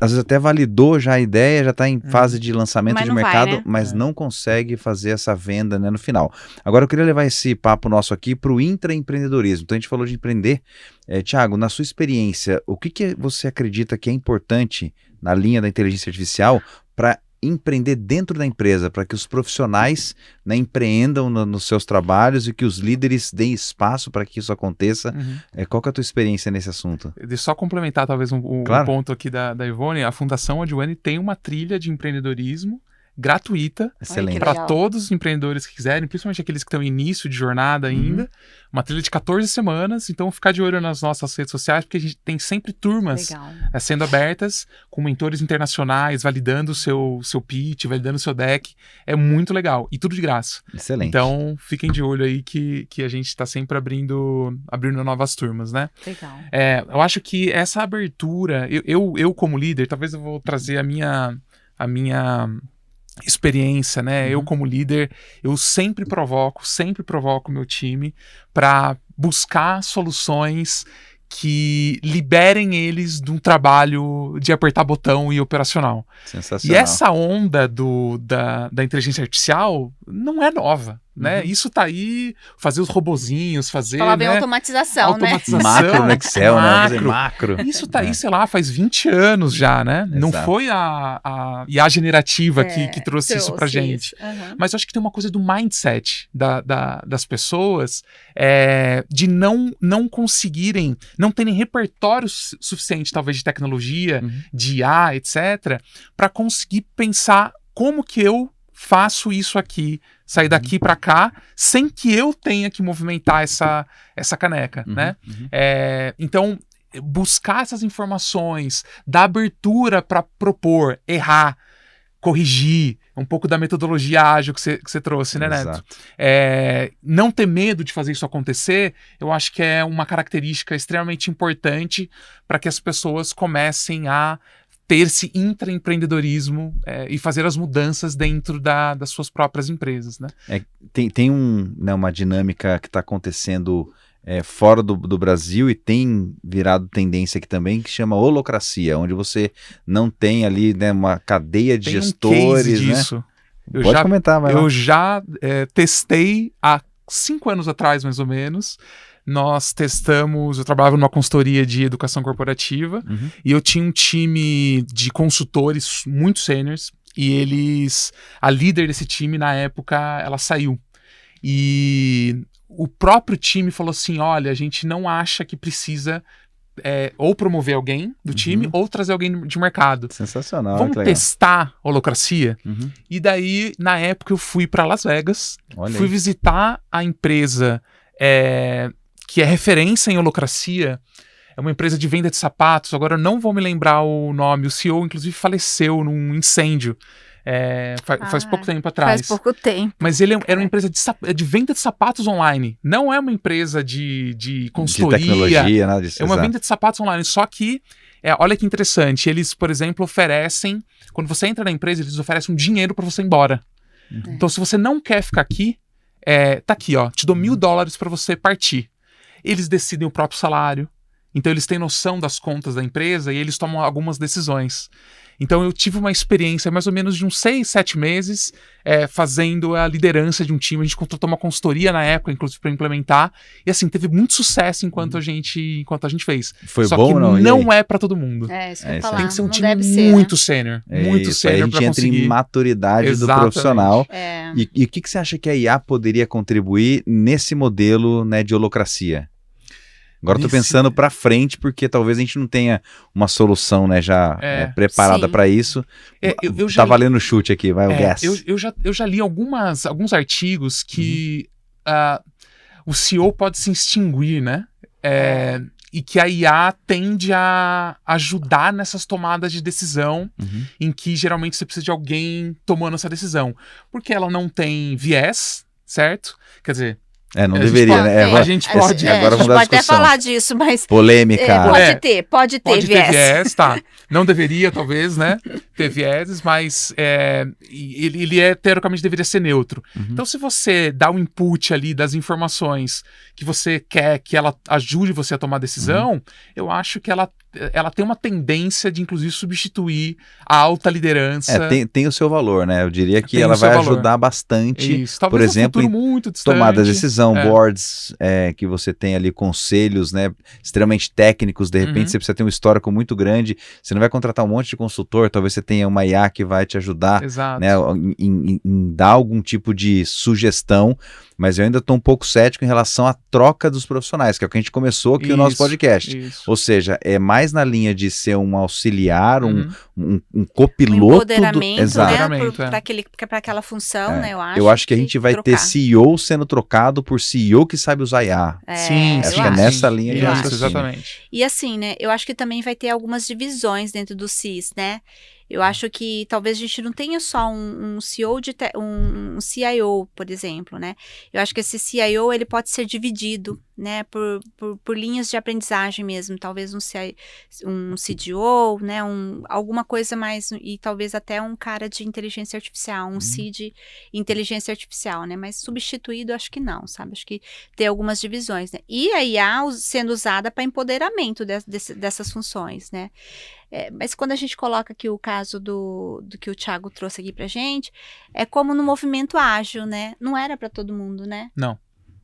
Às vezes até validou já a ideia, já está em fase de lançamento de mercado, vai, né? Mas não consegue fazer essa venda, né, no final. Agora eu queria levar esse papo nosso aqui para o intraempreendedorismo. Então a gente falou de empreender. Thiago, na sua experiência, o que você acredita que é importante na linha da inteligência artificial para empreender dentro da empresa, para que os profissionais, né, empreendam nos seus trabalhos e que os líderes deem espaço para que isso aconteça. Qual que é a tua experiência nesse assunto? Deixa eu só complementar talvez um Claro. ponto aqui da Ivone. A Fundação Adwane tem uma trilha de empreendedorismo gratuita Excelente. que para legal. todos os empreendedores que quiserem, principalmente aqueles que estão em início de jornada ainda. Uma trilha de 14 semanas, então ficar de olho nas nossas redes sociais, porque a gente tem sempre turmas Legal. sendo abertas, com mentores internacionais, validando o seu pitch, validando o seu deck. É muito legal. E tudo de graça. Excelente. Então, fiquem de olho aí que a gente está sempre abrindo novas turmas, né? Legal. Eu acho que essa abertura, eu como líder, talvez eu vou trazer a minha experiência, né? Eu como líder, eu sempre provoco o meu time para buscar soluções que liberem eles de um trabalho de apertar botão e operacional. Sensacional. E essa onda da inteligência artificial não é nova, né? Isso tá aí, fazer os robozinhos, fazer, Falava em né? automatização, Automatização. Macro no Excel, né? Fazer Macro. macro. Isso tá aí, sei lá, faz 20 anos já, né? Não Exato. foi a IA generativa que trouxe isso pra gente. Uhum. Mas eu acho que tem uma coisa do mindset das pessoas de não conseguirem, não terem repertório suficiente, talvez, de tecnologia, de IA, etc., para conseguir pensar como que eu faço isso aqui, sair daqui para cá, sem que eu tenha que movimentar essa caneca, né? Então, buscar essas informações, dar abertura para propor, errar, corrigir, um pouco da metodologia ágil que você trouxe, né, Neto? Exato. Não ter medo de fazer isso acontecer, eu acho que é uma característica extremamente importante para que as pessoas comecem a ter esse intraempreendedorismo e fazer as mudanças dentro das suas próprias empresas, né? Tem uma dinâmica que está acontecendo fora do Brasil e tem virado tendência aqui também, que chama holocracia, onde você não tem ali, né, uma cadeia de Tem gestores, um case né? disso. Pode comentar, vai lá. Eu já testei há 5 anos atrás, mais ou menos. Eu trabalhava numa consultoria de educação corporativa e eu tinha um time de consultores muito sêniores e a líder desse time na época, ela saiu. E o próprio time falou assim, olha, a gente não acha que precisa ou promover alguém do time ou trazer alguém de mercado. Sensacional. Vamos que legal. testar holocracia? E daí, na época, eu fui para Las Vegas, Olha fui aí. visitar a empresa que é referência em holocracia. É uma empresa de venda de sapatos. Agora eu não vou me lembrar o nome. O CEO, inclusive, faleceu num incêndio faz pouco tempo atrás. Faz pouco tempo. Mas ele era uma empresa de venda de sapatos online. Não é uma empresa de consultoria. De tecnologia, nada disso. É uma exato. venda de sapatos online. Só que, olha que interessante. Eles, por exemplo, oferecem... Quando você entra na empresa, eles oferecem um dinheiro para você ir embora. Então, se você não quer ficar aqui, tá aqui, ó. Te dou $1.000 para você partir. Eles decidem o próprio salário. Então, eles têm noção das contas da empresa e eles tomam algumas decisões. Então, eu tive uma experiência mais ou menos de uns 6, 7 meses fazendo a liderança de um time. A gente contratou uma consultoria na época, inclusive, para implementar. E, assim, teve muito sucesso enquanto a gente fez. Foi Só bom que ou não? E não aí? é para todo mundo. Isso que eu ia isso aí. falar. Tem que ser um não time deve ser, muito sênior. Muito Isso, aí a sênior gente para entra em conseguir. maturidade do Exatamente. profissional. né? E o que você acha que a IA poderia contribuir nesse modelo, né, de holocracia? Agora eu tô pensando para frente, porque talvez a gente não tenha uma solução, né, já preparada Sim. para isso. Eu Tá já valendo o chute aqui, vai o guess. eu já li alguns artigos que o CEO pode se extinguir, né? E que a IA tende a ajudar nessas tomadas de decisão em que geralmente você precisa de alguém tomando essa decisão. Porque ela não tem viés, certo? Quer dizer, Não a gente deveria, pode- né? a gente pode- Agora a gente vamos dar pode até discussão. falar disso, mas Polêmica. pode ter Pode ter viés. viés, tá. Não deveria, talvez, né? Ter vieses, mas ele teoricamente deveria ser neutro. Então, se você dá um input ali das informações que você quer que ela ajude você a tomar decisão, eu acho que ela ela tem uma tendência de, inclusive, substituir a alta liderança. Tem o seu valor, né? Eu diria que Tem ela o seu vai valor. ajudar bastante, Isso. Talvez por exemplo, um futuro muito distante. tomada de decisão, boards, que você tem ali, conselhos, né, extremamente técnicos, de repente você precisa ter um histórico muito grande, você não vai contratar um monte de consultor, talvez você tenha uma IA que vai te ajudar, né, em dar algum tipo de sugestão, mas eu ainda estou um pouco cético em relação à troca dos profissionais, que é o que a gente começou aqui o nosso podcast. Ou seja, é mais na linha de ser um auxiliar, um copiloto. Um empoderamento, Exato. né, para aquela função, né, eu acho que a gente vai ter CEO sendo trocado por CEO que sabe usar IA. Sim, acho que é nessa linha de raciocínio. Exatamente. E assim, né, eu acho que também vai ter algumas divisões dentro do CIS, né? Eu acho que talvez a gente não tenha só um CEO um CIO, por exemplo, né? Eu acho que esse CIO, ele pode ser dividido, né, por linhas de aprendizagem mesmo, talvez um CDO, né, alguma coisa mais, e talvez até um cara de inteligência artificial, um CID inteligência artificial, né, mas substituído acho que não, sabe, acho que tem algumas divisões, né, e a IA sendo usada para empoderamento dessas funções, né. Mas quando a gente coloca aqui o caso do que o Thiago trouxe aqui pra gente, é como no movimento ágil, né? Não era para todo mundo, né? Não.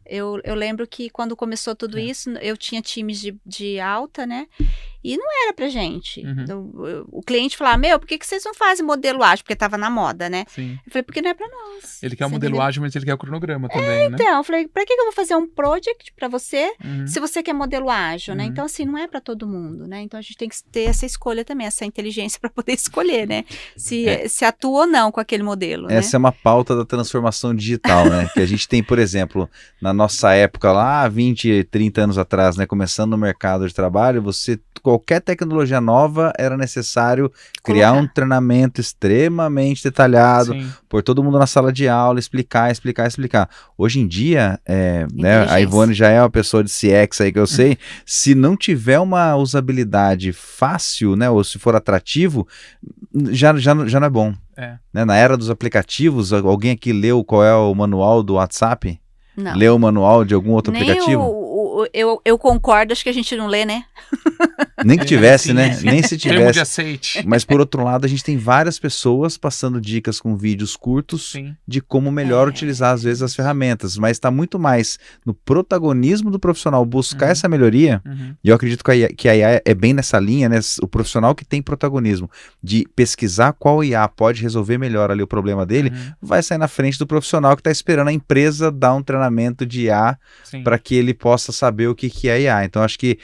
Eu lembro que quando começou tudo isso, eu tinha times de alta, né? E não era pra gente. O cliente falava, por que vocês não fazem modelo ágil? Porque tava na moda, né? Sim. Eu falei, porque não é pra nós. Ele quer o modelo ágil, mas ele quer o cronograma também, né? Então, eu falei, pra que eu vou fazer um project pra você, se você quer modelo ágil, né? Então, assim, não é pra todo mundo, né? Então, a gente tem que ter essa escolha também, essa inteligência pra poder escolher, né? Se atua ou não com aquele modelo, né? Essa é uma pauta da transformação digital, né? Que a gente tem, por exemplo, na nossa época lá, 20, 30 anos atrás, né? Começando no mercado de trabalho, qualquer tecnologia nova era necessário criar um treinamento extremamente detalhado, pôr todo mundo na sala de aula, explicar. Hoje em dia, né, a Ivone já é uma pessoa de CX aí que eu sei, se não tiver uma usabilidade fácil, né, ou se for atrativo, já não é bom. Né, na era dos aplicativos, alguém aqui leu qual é o manual do WhatsApp? Não. Leu o manual de algum outro aplicativo? Eu concordo, acho que a gente não lê, né? Nem que tivesse, né? Nem se tivesse. Termo de aceite. Mas por outro lado, a gente tem várias pessoas passando dicas com vídeos curtos de como melhor utilizar, às vezes, as ferramentas. Mas está muito mais no protagonismo do profissional buscar essa melhoria. E eu acredito que a IA é bem nessa linha, né? O profissional que tem protagonismo de pesquisar qual IA pode resolver melhor ali o problema dele, vai sair na frente do profissional que está esperando a empresa dar um treinamento de IA para que ele possa saber o que é IA. Então, acho que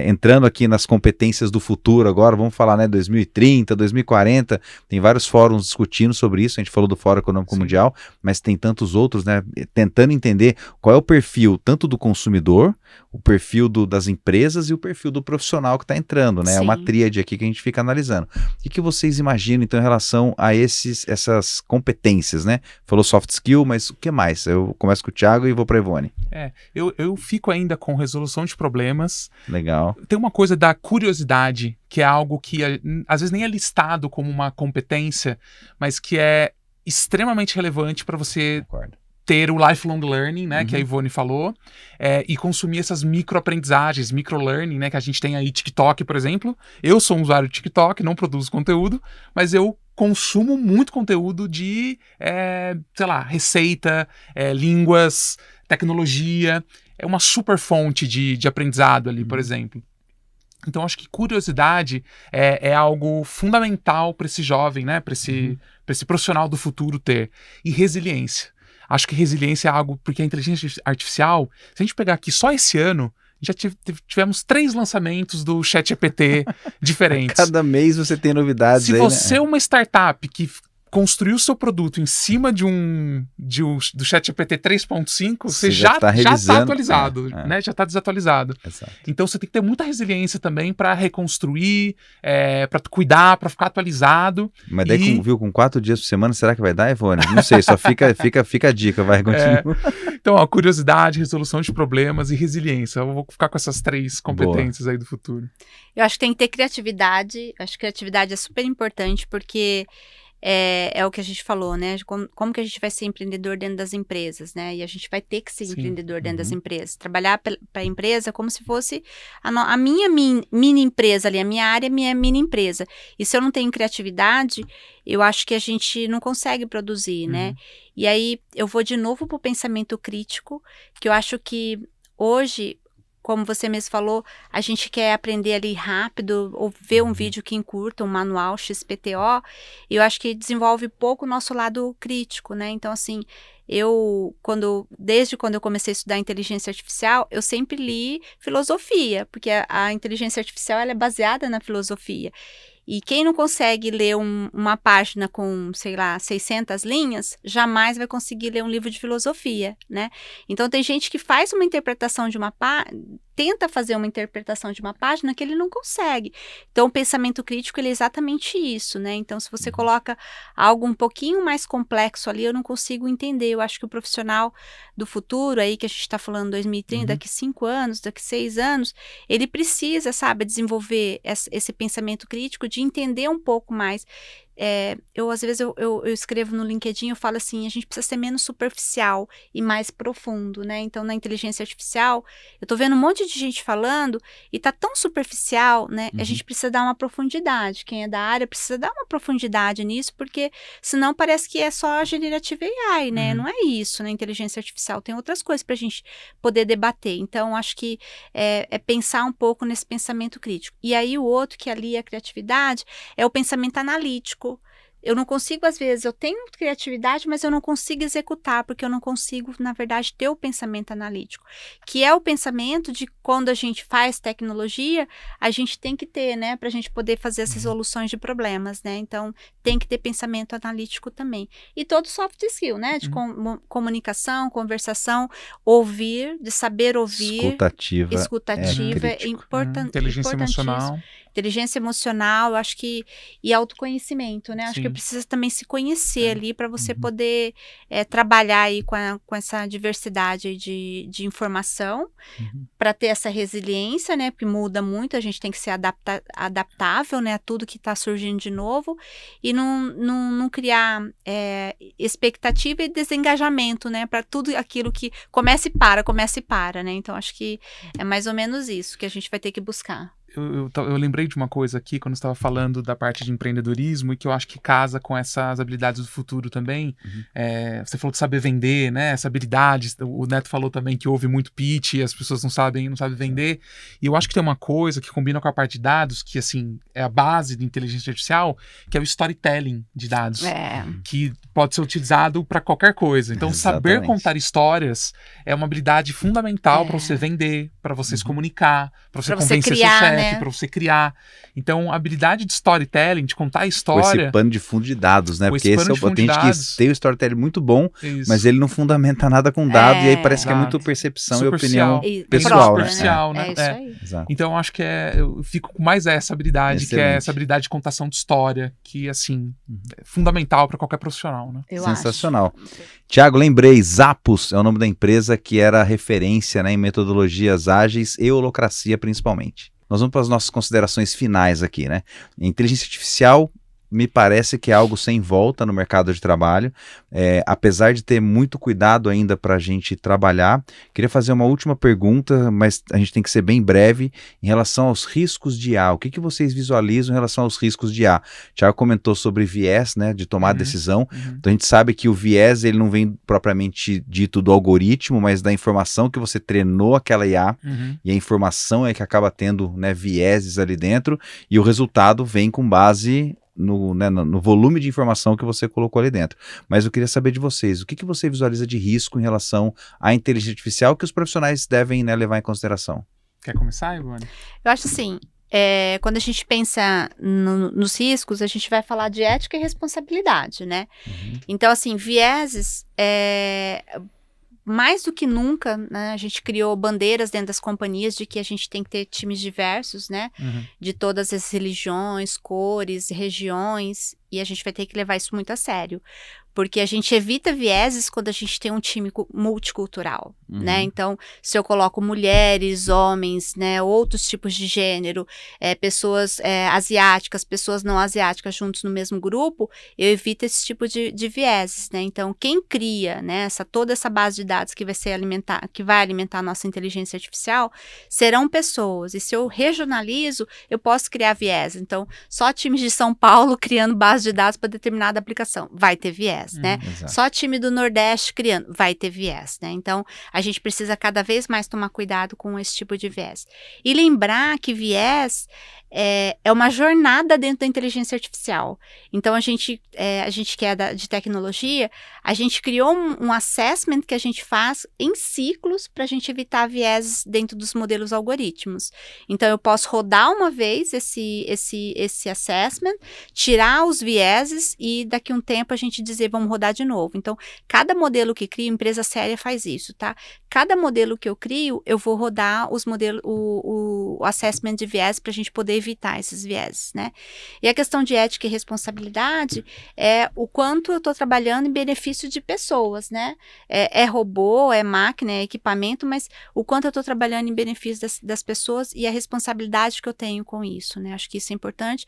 entrando aqui nas competências do futuro agora, vamos falar, né, 2030, 2040, tem vários fóruns discutindo sobre isso, a gente falou do Fórum Econômico Mundial, mas tem tantos outros, né, tentando entender qual é o perfil tanto do consumidor, o perfil das empresas e o perfil do profissional que está entrando, né, é uma tríade aqui que a gente fica analisando. O que vocês imaginam, então, em relação a essas competências, né? Falou soft skill, mas o que mais? Eu começo com o Thiago e vou para a Ivone. Eu fico ainda com resolução de problemas. Legal. Tem uma coisa da curiosidade, que é algo que às vezes nem é listado como uma competência, mas que é extremamente relevante para você ter o lifelong learning, né, que a Ivone falou, e consumir essas microaprendizagens, microlearning, né, que a gente tem aí TikTok, por exemplo. Eu sou um usuário de TikTok, não produzo conteúdo, mas eu consumo muito conteúdo de, sei lá, receita, línguas, tecnologia. É uma super fonte de aprendizado ali, por exemplo. Então, acho que curiosidade é algo fundamental para esse jovem, né? Para esse profissional do futuro ter. E resiliência. Acho que resiliência é algo, porque a inteligência artificial, se a gente pegar aqui só esse ano, já tivemos 3 lançamentos do ChatGPT diferentes. Cada mês você tem novidades. Se você é uma startup que construiu seu produto em cima do ChatGPT 3.5, você já está atualizado, né? Já está desatualizado. Exato. Então você tem que ter muita resiliência também para reconstruir, para cuidar, para ficar atualizado. Mas daí, com 4 dias por semana, será que vai dar, Ivone? Não sei, só fica a dica, vai, continua. Então, curiosidade, resolução de problemas e resiliência. Eu vou ficar com essas 3 competências aí do futuro. Eu acho que tem que ter criatividade. Acho que criatividade é super importante, porque é o que a gente falou, né? Como que a gente vai ser empreendedor dentro das empresas, né? E a gente vai ter que ser empreendedor dentro das empresas. Trabalhar para a empresa como se fosse a minha mini empresa ali, a minha área, minha mini empresa. E se eu não tenho criatividade, eu acho que a gente não consegue produzir, né? E aí eu vou de novo para o pensamento crítico, que eu acho que hoje, como você mesmo falou, a gente quer aprender ali rápido, ou ver um vídeo que encurta, um manual XPTO, e eu acho que desenvolve pouco o nosso lado crítico, né? Então, assim, desde quando eu comecei a estudar inteligência artificial, eu sempre li filosofia, porque a inteligência artificial ela é baseada na filosofia. E quem não consegue ler uma página com, sei lá, 600 linhas, jamais vai conseguir ler um livro de filosofia, né? Então, tem gente que faz uma interpretação de tenta fazer uma interpretação de uma página que ele não consegue. Então, o pensamento crítico, ele é exatamente isso, né? Então, se você coloca algo um pouquinho mais complexo ali, eu não consigo entender. Eu acho que o profissional do futuro, aí que a gente está falando 2030, daqui 5 anos, daqui 6 anos, ele precisa, sabe, desenvolver esse pensamento crítico de entender um pouco mais. Às vezes, eu escrevo no LinkedIn, eu falo assim, a gente precisa ser menos superficial e mais profundo, né? Então, na inteligência artificial, eu tô vendo um monte de gente falando e tá tão superficial, né? A gente precisa dar uma profundidade. Quem é da área precisa dar uma profundidade nisso, porque senão parece que é só generative AI, né? Não é isso, né? Inteligência artificial tem outras coisas pra gente poder debater. Então, acho que é pensar um pouco nesse pensamento crítico. E aí, o outro que ali é a criatividade é o pensamento analítico. Eu não consigo, às vezes, eu tenho criatividade, mas eu não consigo executar, porque eu não consigo, na verdade, ter o pensamento analítico, que é o pensamento de quando a gente faz tecnologia, a gente tem que ter, né, para a gente poder fazer as resoluções de problemas, né, então tem que ter pensamento analítico também. E todo soft skill, né, de comunicação, conversação, ouvir, de saber ouvir. Escutativa é importante. Inteligência emocional. Inteligência emocional, eu acho que, e autoconhecimento, né? Acho que precisa também se conhecer ali para você poder trabalhar aí com essa diversidade de informação, para ter essa resiliência, né? Porque muda muito, a gente tem que ser adaptável, né? A tudo que está surgindo de novo e não criar expectativa e desengajamento, né? Para tudo aquilo que começa e para, né? Então, acho que é mais ou menos isso que a gente vai ter que buscar. Eu lembrei de uma coisa aqui quando estava falando da parte de empreendedorismo e que eu acho que casa com essas habilidades do futuro também. Você falou de saber vender, né? Essa habilidade. O Neto falou também que houve muito pitch e as pessoas não sabem vender. E eu acho que tem uma coisa que combina com a parte de dados, que assim é a base de inteligência artificial, que é o storytelling de dados, que pode ser utilizado para qualquer coisa. Então, saber contar histórias é uma habilidade fundamental para você vender, para você se comunicar, para você convencer seu chefe, para você criar. Então, a habilidade de storytelling, de contar a história... Com esse pano de fundo de dados, né? Porque esse tem gente que tem o storytelling muito bom, mas ele não fundamenta nada com dado, e aí parece que é muito percepção e opinião pessoal, né? Superficial, né? É isso aí. Então, eu acho que eu fico com mais essa habilidade, que é essa habilidade de contação de história, que, assim, é fundamental para qualquer profissional, né? Sensacional. Tiago, lembrei, Zappos é o nome da empresa que era referência, né, em metodologias ágeis e holacracia, principalmente. Nós vamos para as nossas considerações finais aqui, né? Inteligência artificial me parece que é algo sem volta no mercado de trabalho, apesar de ter muito cuidado ainda para a gente trabalhar. Queria fazer uma última pergunta, mas a gente tem que ser bem breve, em relação aos riscos de IA. O que vocês visualizam em relação aos riscos de IA? O Thiago comentou sobre viés, né, de tomar decisão. Então a gente sabe que o viés ele não vem propriamente dito do algoritmo, mas da informação que você treinou aquela IA, e a informação é que acaba tendo, né, vieses ali dentro, e o resultado vem com base no volume de informação que você colocou ali dentro. Mas eu queria saber de vocês, o que você visualiza de risco em relação à inteligência artificial que os profissionais devem, né, levar em consideração? Quer começar, Ivone? Eu acho assim, quando a gente pensa nos riscos, a gente vai falar de ética e responsabilidade, né? Então, assim, vieses, mais do que nunca, né, a gente criou bandeiras dentro das companhias de que a gente tem que ter times diversos, né, de todas as religiões, cores, regiões, E a gente vai ter que levar isso muito a sério. Porque a gente evita vieses quando a gente tem um time multicultural, né? Então, se eu coloco mulheres, homens, né, outros tipos de gênero, pessoas asiáticas, pessoas não asiáticas juntos no mesmo grupo, eu evito esse tipo de vieses, né? Então, quem cria, né, toda essa base de dados que vai alimentar a nossa inteligência artificial, serão pessoas. E se eu regionalizo, eu posso criar viés. Então, só times de São Paulo criando base de dados para determinada aplicação, vai ter viés. Né? Só time do Nordeste criando, vai ter viés, né? Então, a gente precisa cada vez mais tomar cuidado com esse tipo de viés. E lembrar que viés é uma jornada dentro da inteligência artificial. Então, a gente que é de tecnologia, a gente criou um assessment que a gente faz em ciclos para a gente evitar viés dentro dos modelos algoritmos. Então, eu posso rodar uma vez esse assessment, tirar os vieses e daqui a um tempo a gente dizer, vamos rodar de novo. Então, cada modelo que crio, empresa séria faz isso, tá? Cada modelo que eu crio, eu vou rodar os modelos, o assessment de viés para a gente poder evitar esses vieses, né? E a questão de ética e responsabilidade é o quanto eu estou trabalhando em benefício de pessoas, né? É robô, é máquina, é equipamento, mas o quanto eu estou trabalhando em benefício das pessoas e a responsabilidade que eu tenho com isso, né? Acho que isso é importante.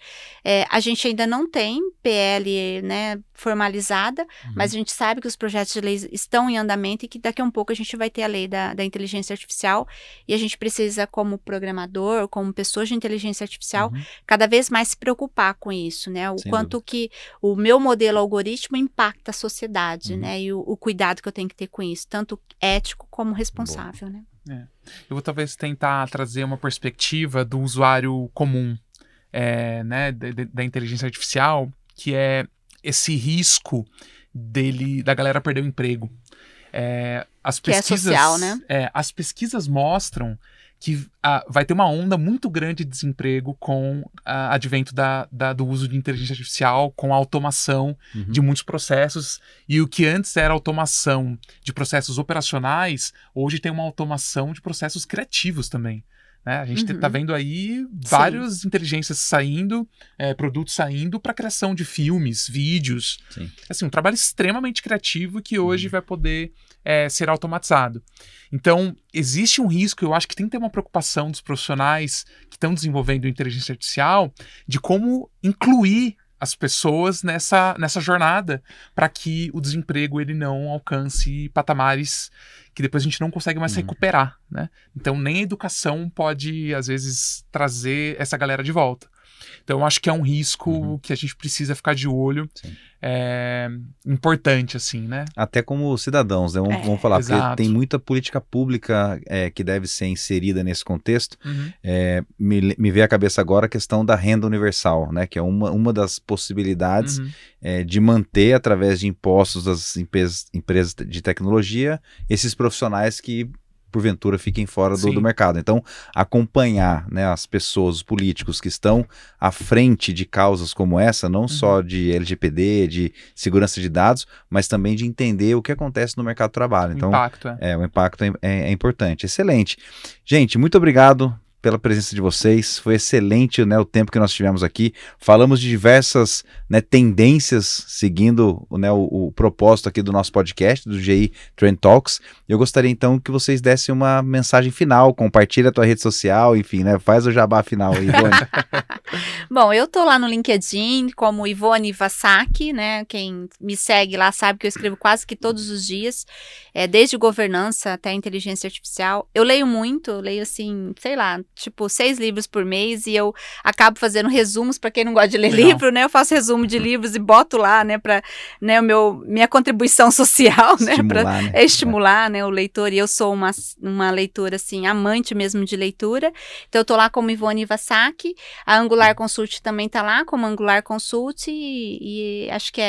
A gente ainda não tem PL, né, formalizada, mas a gente sabe que os projetos de lei estão em andamento e que daqui a um pouco a gente vai ter a lei da inteligência artificial e a gente precisa, como programador, como pessoa de inteligência artificial, cada vez mais se preocupar com isso, né? O quanto que o meu modelo algoritmo impacta a sociedade, né? E o cuidado que eu tenho que ter com isso, tanto ético como responsável, né? Eu vou talvez tentar trazer uma perspectiva do usuário comum, né? Da inteligência artificial, que é esse risco da galera perder o emprego. As pesquisas, que é social, né? As pesquisas mostram que vai ter uma onda muito grande de desemprego com o advento do uso de inteligência artificial, com a automação de muitos processos. E o que antes era automação de processos operacionais, hoje tem uma automação de processos criativos também. Né? A gente está vendo aí várias inteligências saindo, produtos saindo para a criação de filmes, vídeos. Assim, um trabalho extremamente criativo que hoje vai poder ser automatizado. Então, existe um risco, eu acho que tem que ter uma preocupação dos profissionais que estão desenvolvendo inteligência artificial de como incluir as pessoas nessa jornada para que o desemprego ele não alcance patamares que depois a gente não consegue mais recuperar, né? Então, nem a educação pode, às vezes, trazer essa galera de volta. Então, eu acho que é um risco que a gente precisa ficar de olho. Importante, assim, né? Até como cidadãos, né? Vamos falar, exato. Porque tem muita política pública que deve ser inserida nesse contexto. Me veio à cabeça agora a questão da renda universal, né? Que é uma das possibilidades de manter, através de impostos das empresas de tecnologia, esses profissionais que porventura fiquem fora do mercado. Então, acompanhar, né, as pessoas, os políticos que estão à frente de causas como essa, não só de LGPD, de segurança de dados, mas também de entender o que acontece no mercado de trabalho. Então, o impacto é importante. Excelente. Gente, muito obrigado pela presença de vocês, foi excelente, né, o tempo que nós tivemos aqui, falamos de diversas, né, tendências, seguindo, né, o propósito aqui do nosso podcast, do GI Trend Talks. Eu gostaria então que vocês dessem uma mensagem final, compartilha a tua rede social, enfim, né, faz o jabá final aí, Ivone. Bom, eu tô lá no LinkedIn como Ivone Vassac, né, quem me segue lá sabe que eu escrevo quase que todos os dias, desde governança até inteligência artificial. Eu leio muito, eu leio assim, sei lá, tipo 6 livros por mês e eu acabo fazendo resumos para quem não gosta de ler livro, né? Eu faço resumo de livros e boto lá, né, para, né, minha contribuição social, né, para estimular, né, o leitor. E eu sou uma leitora assim, amante mesmo de leitura. Então eu tô lá como Ivone Vassac. A Angular Consult também tá lá como Angular Consult e acho que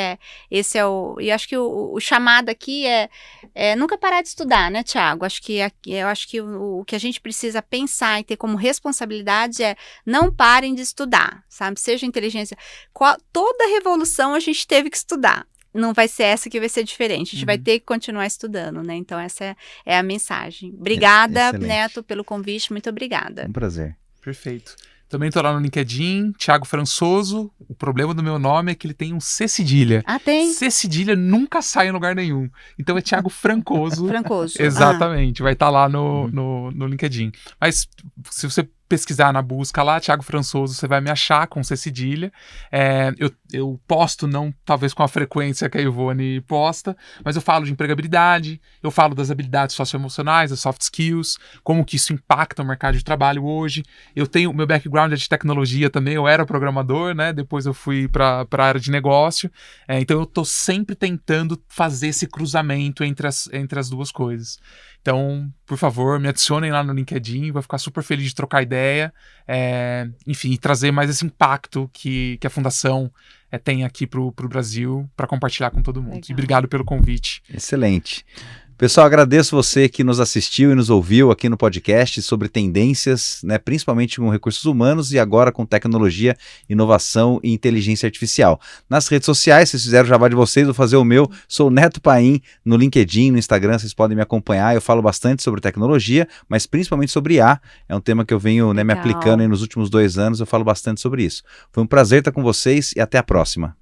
esse é e acho que o chamado aqui é nunca parar de estudar, né, Thiago? Eu acho que o que a gente precisa pensar e ter como responsabilidade é não parem de estudar, sabe? Seja inteligência. Toda revolução a gente teve que estudar. Não vai ser essa que vai ser diferente. A gente vai ter que continuar estudando, né? Então, essa é a mensagem. Obrigada, Neto, pelo convite. Muito obrigada. Um prazer. Perfeito. Também tô lá no LinkedIn, Thiago Françoso. O problema do meu nome é que ele tem um C cedilha. Ah, tem? C cedilha nunca sai em lugar nenhum. Então é Thiago Francoso. Francoso. Exatamente, vai estar lá no LinkedIn. Mas se você pesquisar na busca lá, Thiago Françoso, você vai me achar com C cedilha. Eu posto, não talvez com a frequência que a Ivone posta, mas eu falo de empregabilidade, eu falo das habilidades socioemocionais, das soft skills, como que isso impacta o mercado de trabalho hoje. Meu background é de tecnologia também, eu era programador, né? Depois eu fui para a área de negócio. Então eu tô sempre tentando fazer esse cruzamento entre as duas coisas. Então, por favor, me adicionem lá no LinkedIn, vou ficar super feliz de trocar ideia, enfim, e trazer mais esse impacto que a Fundação tem aqui pro Brasil para compartilhar com todo mundo. Legal. E obrigado pelo convite. Excelente. Pessoal, agradeço você que nos assistiu e nos ouviu aqui no podcast sobre tendências, né, principalmente com recursos humanos e agora com tecnologia, inovação e inteligência artificial. Nas redes sociais, vocês fizeram o jabá de vocês, vou fazer o meu. Sou Neto Paim no LinkedIn, no Instagram, vocês podem me acompanhar. Eu falo bastante sobre tecnologia, mas principalmente sobre IA. É um tema que eu venho, né, me aplicando aí nos últimos 2 anos, eu falo bastante sobre isso. Foi um prazer estar com vocês e até a próxima.